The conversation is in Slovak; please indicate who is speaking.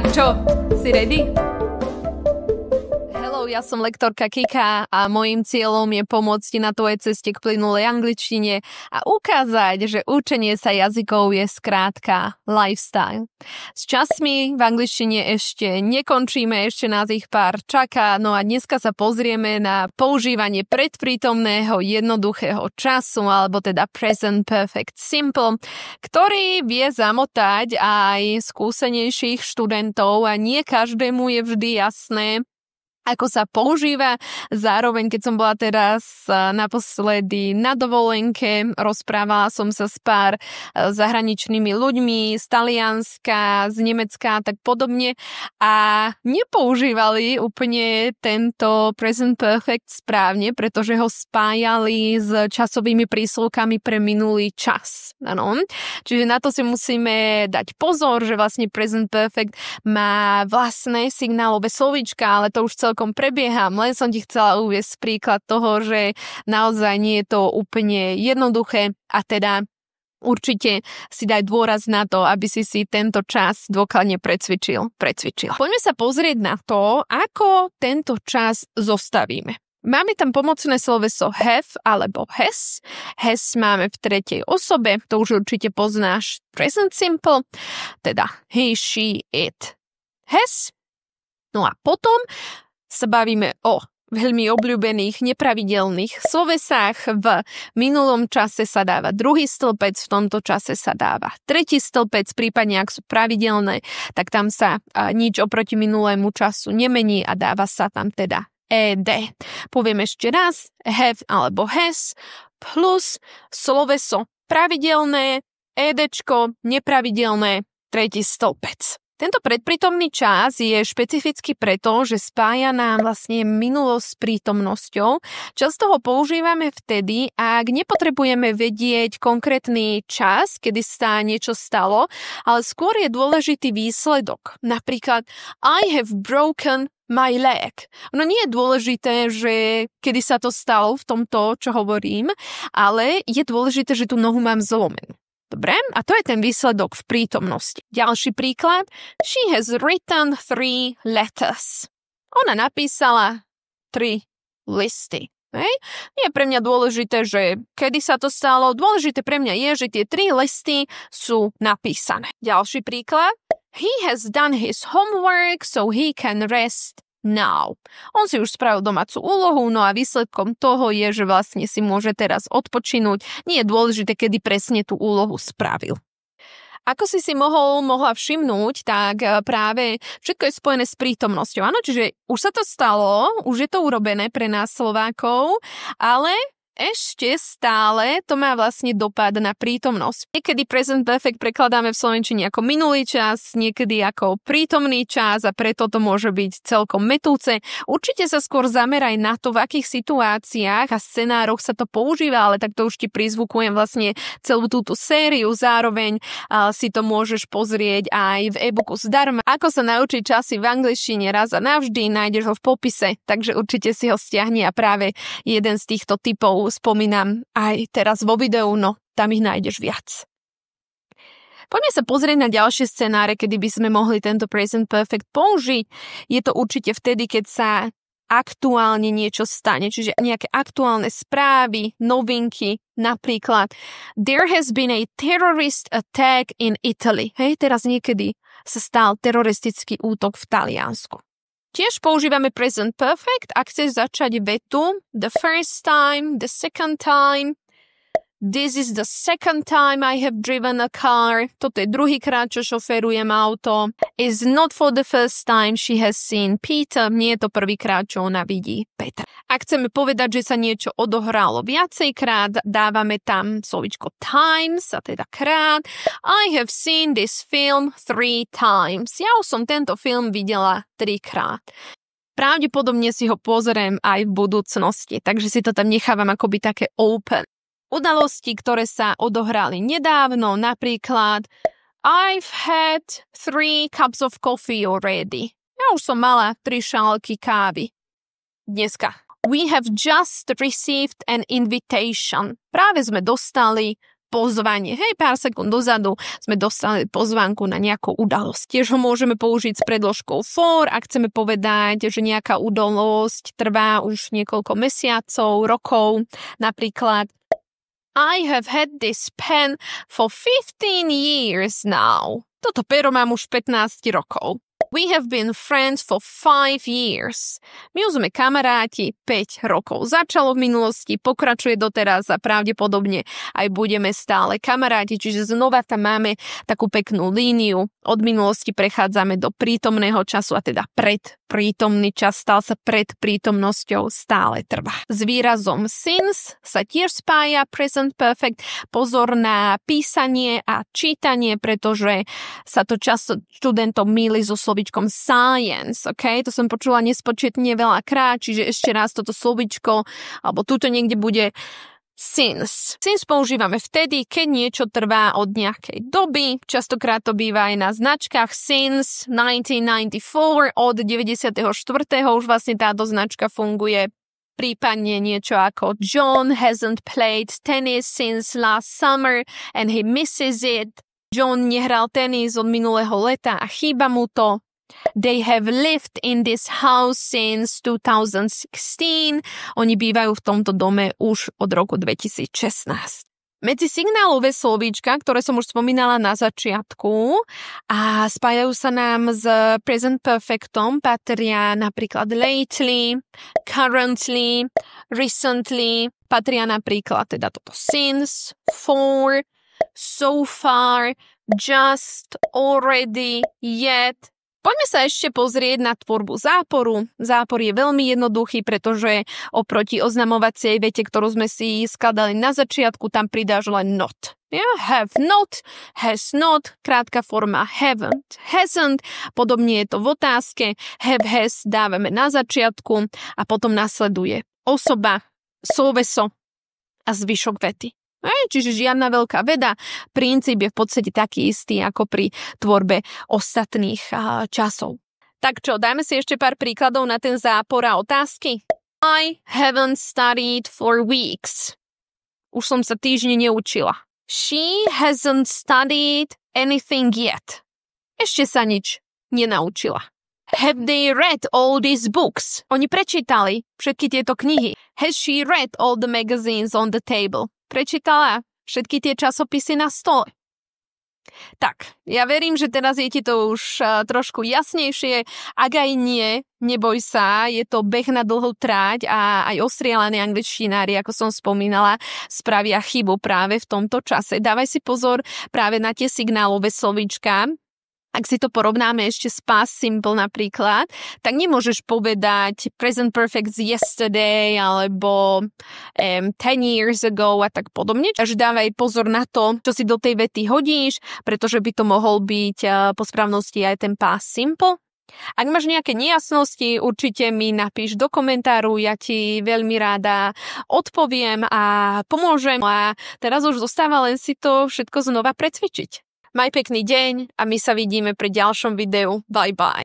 Speaker 1: Tak čo, si ready? Hello, ja som lektorka Kika a môjim cieľom je pomôcť na tvojej ceste k plynulej angličtine a ukázať, že učenie sa jazykov je skrátka lifestyle. S časmi v angličtine ešte nekončíme, ešte nás ich pár čaká, no a dneska sa pozrieme na používanie predprítomného jednoduchého času, alebo teda present perfect simple, ktorý vie zamotať aj skúsenejších študentov a nie každému je vždy jasné, ako sa používa. Zároveň, keď som bola teraz naposledy na dovolenke, rozprávala som sa s pár zahraničnými ľuďmi z Talianska, z Nemecka a tak podobne a nepoužívali úplne tento present perfect správne, pretože ho spájali s časovými príslovkami pre minulý čas. Ano. Čiže na to si musíme dať pozor, že vlastne present perfect má vlastné signálové slovíčka, ale to už celkom prebieham. Len som ti chcela uviesť príklad toho, že naozaj nie je to úplne jednoduché a teda určite si daj dôraz na to, aby si tento čas dôkladne precvičil. Poďme sa pozrieť na to, ako tento čas zostavíme. Máme tam pomocné sloveso have alebo has. Has máme v tretej osobe, to už určite poznáš. Present simple, teda he, she, it, has. No a potom sa bavíme o veľmi obľúbených nepravidelných slovesách. V minulom čase sa dáva druhý stĺpec, v tomto čase sa dáva tretí stĺpec, prípadne ak sú pravidelné, tak tam sa nič oproti minulému času nemení a dáva sa tam teda ed. Poviem ešte raz, have alebo has plus sloveso pravidelné, edečko nepravidelné, tretí stĺpec. Tento predprítomný čas je špecificky preto, že spája nám vlastne minulosť s prítomnosťou. Často ho používame vtedy, ak nepotrebujeme vedieť konkrétny čas, kedy sa niečo stalo, ale skôr je dôležitý výsledok. Napríklad, I have broken my leg. No nie je dôležité, že kedy sa to stalo v tomto, čo hovorím, ale je dôležité, že tú nohu mám zlomenú. Dobre, a to je ten výsledok v prítomnosti. Ďalší príklad. She has written 3 letters. Ona napísala 3 listy. Hej? Nie je pre mňa dôležité, že kedy sa to stalo. Dôležité pre mňa je, že tie 3 listy sú napísané. Ďalší príklad. He has done his homework, so he can rest now. On si už spravil domácu úlohu, no a výsledkom toho je, že vlastne si môže teraz odpočinúť. Nie je dôležité, kedy presne tú úlohu spravil. Ako si mohla všimnúť, tak práve všetko je spojené s prítomnosťou. Áno, čiže už sa to stalo, už je to urobené pre nás Slovákov, ale ešte stále to má vlastne dopad na prítomnosť. Niekedy present perfect prekladáme v slovenčine ako minulý čas, niekedy ako prítomný čas a preto to môže byť celkom metúce. Určite sa skôr zameraj na to, v akých situáciách a scenároch sa to používa, ale tak to už ti prizvukujem vlastne celú túto sériu. Zároveň si to môžeš pozrieť aj v e-booku zdarma. Ako sa naučiť časy v angličtine raz a navždy, nájdeš ho v popise, takže určite si ho stiahni a práve jeden z týchto typov spomínam aj teraz vo videu, no tam ich nájdeš viac. Poďme sa pozrieť na ďalšie scenáre, kedy by sme mohli tento present perfect použiť. Je to určite vtedy, keď sa aktuálne niečo stane, čiže nejaké aktuálne správy, novinky, napríklad There has been a terrorist attack in Italy. Hej, teraz niekedy sa stal teroristický útok v Taliansku. Tiež používame present perfect, ak chceš začať vetu the first time, the second time, this is the second time I have driven a car, toto je druhýkrát, čo šoferujem auto, is not for the first time she has seen Peter, nie je to prvýkrát, čo ona vidí Petra. Ak chceme povedať, že sa niečo odohralo viacejkrát, dávame tam slovičko times, a teda krát. I have seen this film 3 times. Ja už som tento film videla 3-krát. Pravdepodobne si ho pozriem aj v budúcnosti, takže si to tam nechávam akoby také open. Udalosti, ktoré sa odohrali nedávno, napríklad I've had 3 cups of coffee already. Ja už som mala 3 šálky kávy. Dneska. We have just received an invitation. Práve sme dostali pozvanie. Hej, pár sekúnd dozadu sme dostali pozvánku na nejakú udalosť. Tiež ho môžeme použiť s predložkou for, ak chceme povedať, že nejaká udalosť trvá už niekoľko mesiacov, rokov. Napríklad I have had this pen for 15 years now. Toto pero mám už 15 rokov. We have been friends for 5 years. My už sme kamaráti 5 rokov. Začalo v minulosti, pokračuje doteraz a pravdepodobne aj budeme stále kamaráti. Čiže znova tam máme takú peknú líniu. Od minulosti prechádzame do prítomného času a teda predprítomný čas stal sa pred prítomnosťou, stále trvá. S výrazom since sa tiež spája present perfect. Pozor na písanie a čítanie, pretože sa to často študentom mýli so slovíčkom science, ok? To som počula nespočetne veľakrát, čiže ešte raz toto slovíčko, alebo tuto niekde bude since. Since používame vtedy, keď niečo trvá od nejakej doby. Častokrát to býva aj na značkách. Since 1994, od 94. už vlastne táto značka funguje. Prípadne niečo ako John hasn't played tennis since last summer and he misses it. John nehral tenis od minulého leta a chýba mu to. They have lived in this house since 2016. Oni bývajú v tomto dome už od roku 2016. Medzi signálové slovíčka, ktoré som už spomínala na začiatku a spájajú sa nám s present perfectom, patria napríklad lately, currently, recently, patria napríklad teda toto since, for, so far, just, already, yet. Poďme sa ešte pozrieť na tvorbu záporu. Zápor je veľmi jednoduchý, pretože oproti oznamovacej vete, ktorú sme si skladali na začiatku, tam pridáš len not. Have not, has not, krátka forma haven't, hasn't, podobne je to v otázke, have, has dávame na začiatku a potom nasleduje osoba, sloveso a zvyšok vety. Čiže žiadna veľká veda, princíp je v podstate taký istý ako pri tvorbe ostatných časov. Tak čo, dajme si ešte pár príkladov na ten zápor a otázky. I haven't studied for weeks. Už som sa týždne neučila. She hasn't studied anything yet. Ešte sa nič nenaučila. Have they read all these books? Oni prečítali všetky tieto knihy. Has she read all the magazines on the table? Prečítala všetky tie časopisy na stole. Tak, ja verím, že teraz je ti to už trošku jasnejšie. Ak aj nie, neboj sa, je to beh na dlhú tráť a aj ostrielaní angličtinári, ako som spomínala, spravia chybu práve v tomto čase. Dávaj si pozor práve na tie signálové slovíčka. Ak si to porovnáme ešte s past simple napríklad, tak nemôžeš povedať present perfect z yesterday alebo 10 years ago a tak podobne. Takže dávaj pozor na to, čo si do tej vety hodíš, pretože by to mohol byť po správnosti aj ten past simple. Ak máš nejaké nejasnosti, určite mi napíš do komentáru, ja ti veľmi rada odpoviem a pomôžem. A teraz už zostáva len si to všetko znova precvičiť. Maj pekný deň a my sa vidíme pri ďalšom videu. Bye bye.